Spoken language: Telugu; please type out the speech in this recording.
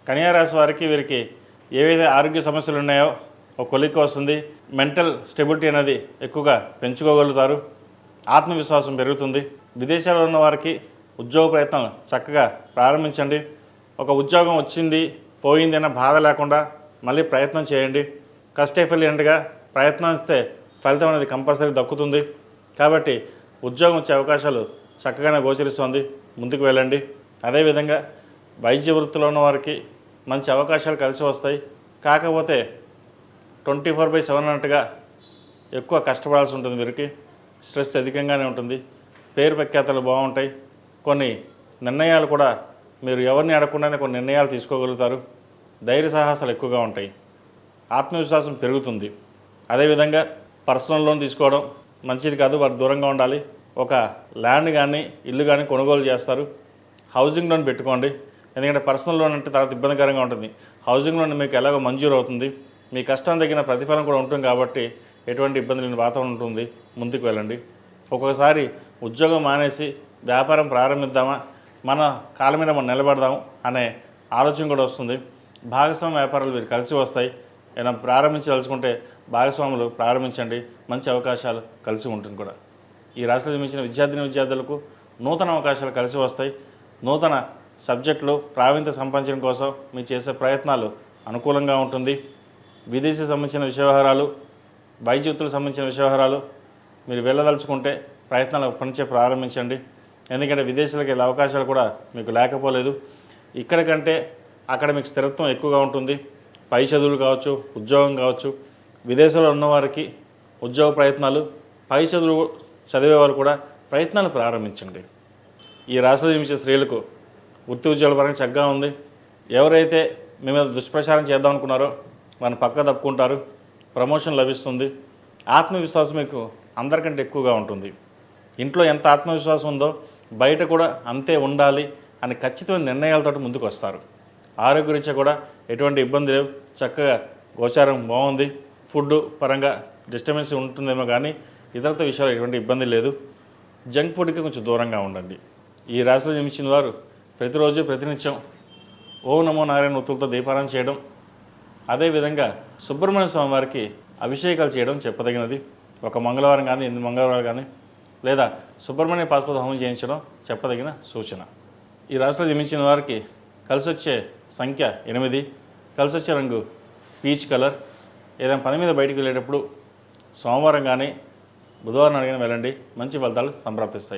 కన్యా రాశి వారికి వీరికి ఏవైతే ఆరోగ్య సమస్యలు ఉన్నాయో ఒక కొలిక్కి వస్తుంది. మెంటల్ స్టెబిలిటీ అనేది ఎక్కువగా పెంచుకోగలుగుతారు. ఆత్మవిశ్వాసం పెరుగుతుంది. విదేశాల్లో ఉన్న వారికి ఉద్యోగ ప్రయత్నాలు చక్కగా ప్రారంభించండి. ఒక ఉద్యోగం వచ్చింది పోయింది అన్న బాధ లేకుండా మళ్ళీ ప్రయత్నం చేయండి. కష్టపడిగా ప్రయత్నిస్తే ఫలితం అనేది కంపల్సరీ దక్కుతుంది. కాబట్టి ఉద్యోగం వచ్చే అవకాశాలు చక్కగానే గోచరిస్తుంది. ముందుకు వెళ్ళండి. అదేవిధంగా వైద్య వృత్తిలో ఉన్న వారికి మంచి అవకాశాలు కలిసి వస్తాయి. కాకపోతే 24/7 అన్నట్టుగా ఎక్కువ కష్టపడాల్సి ఉంటుంది. వీరికి స్ట్రెస్ అధికంగానే ఉంటుంది. పేరు ప్రఖ్యాతలు బాగుంటాయి. కొన్ని నిర్ణయాలు కూడా మీరు ఎవరిని అడగకుండానే కొన్ని నిర్ణయాలు తీసుకోగలుగుతారు. ధైర్య సాహసాలు ఎక్కువగా ఉంటాయి. ఆత్మవిశ్వాసం పెరుగుతుంది. అదేవిధంగా పర్సనల్ లోన్ తీసుకోవడం మంచిది కాదు, వారు దూరంగా ఉండాలి. ఒక ల్యాండ్ కానీ ఇల్లు కానీ కొనుగోలు చేస్తారు. హౌసింగ్ లోన్ పెట్టుకోండి. ఎందుకంటే పర్సనల్ లోన్ అంటే తర్వాత ఇబ్బందికరంగా ఉంటుంది. హౌసింగ్ లోన్ మీకు ఎలాగో మంజూరు అవుతుంది. మీ కష్టం తగిన ప్రతిఫలం కూడా ఉంటుంది కాబట్టి ఎటువంటి ఇబ్బంది లేని వాతావరణం ఉంటుంది. ముందుకు వెళ్ళండి. ఒక్కొక్కసారి ఉద్యోగం మానేసి వ్యాపారం ప్రారంభిద్దామా, మన కాళ్ళ మీద మనం నిలబడదాము అనే ఆలోచన కూడా వస్తుంది. భాగస్వామ్య వ్యాపారాలు వీరు కలిసి వస్తాయి. ఏదైనా ప్రారంభించదలుచుకుంటే భాగస్వాములు ప్రారంభించండి. మంచి అవకాశాలు కలిసి ఉంటుంది కూడా. ఈ రాశిలో జన్మించిన విద్యార్థులకు నూతన అవకాశాలు కలిసి వస్తాయి. నూతన సబ్జెక్టులు ప్రావీణ్యత సంపాదించడం కోసం మీరు చేసే ప్రయత్నాలు అనుకూలంగా ఉంటుంది. విదేశీ సంబంధించిన విషయవహారాలు, వైద్య వృత్తులకు సంబంధించిన విషయవహారాలు మీరు వెళ్ళదలుచుకుంటే ప్రయత్నాలు అప్పటి నుంచే ప్రారంభించండి. ఎందుకంటే విదేశాలకు వెళ్ళే అవకాశాలు కూడా మీకు లేకపోలేదు. ఇక్కడ కంటే అక్కడ మీకు స్థిరత్వం ఎక్కువగా ఉంటుంది. పై చదువులు కావచ్చు, ఉద్యోగం కావచ్చు. విదేశాల్లో ఉన్నవారికి ఉద్యోగ ప్రయత్నాలు, పై చదువులు చదివే వాళ్ళు కూడా ప్రయత్నాలు ప్రారంభించండి. ఈ రాశిలో జన్మించే స్త్రీలకు వృత్తి ఉద్యోగాల పరంగా చక్కగా ఉంది. ఎవరైతే మీ మీద దుష్ప్రచారం చేద్దాం అనుకున్నారో వారిని పక్క తప్పుకుంటారు. ప్రమోషన్ లభిస్తుంది. ఆత్మవిశ్వాసం మీకు అందరికంటే ఎక్కువగా ఉంటుంది. ఇంట్లో ఎంత ఆత్మవిశ్వాసం ఉందో బయట కూడా అంతే ఉండాలి అని ఖచ్చితమైన నిర్ణయాలతో ముందుకు వస్తారు. ఆరోగ్యరీత్యా కూడా ఎటువంటి ఇబ్బంది లేవు. చక్కగా గోచారం బాగుంది. ఫుడ్ పరంగా డిస్టర్బెన్స్ ఉంటుందేమో కానీ ఇతరత విషయాలు ఎటువంటి ఇబ్బంది లేదు. జంక్ ఫుడ్కి కొంచెం దూరంగా ఉండండి. ఈ రాశిలో జన్మించిన వారు ప్రతిరోజు ప్రతినిత్యం ఓం నమో నారాయణ ఒత్తులతో దీపారాధన చేయడం, అదేవిధంగా సుబ్రహ్మణ్య స్వామి వారికి అభిషేకాలు చేయడం చెప్పదగినది. ఒక మంగళవారం కానీ 8 మంగళవారాలు కానీ లేదా సుబ్రహ్మణ్య పాశుపత హోమం చేయించడం చెప్పదగిన సూచన. ఈ రాశిలో జన్మించిన వారికి కలిసి వచ్చే సంఖ్య 8, కలిసి వచ్చే రంగు పీచ్ కలర్. ఏదైనా పని మీద బయటికి వెళ్ళేటప్పుడు సోమవారం కానీ బుధవారం అడిగిన వెళ్ళండి. మంచి ఫలితాలు సంప్రాప్తిస్తాయి.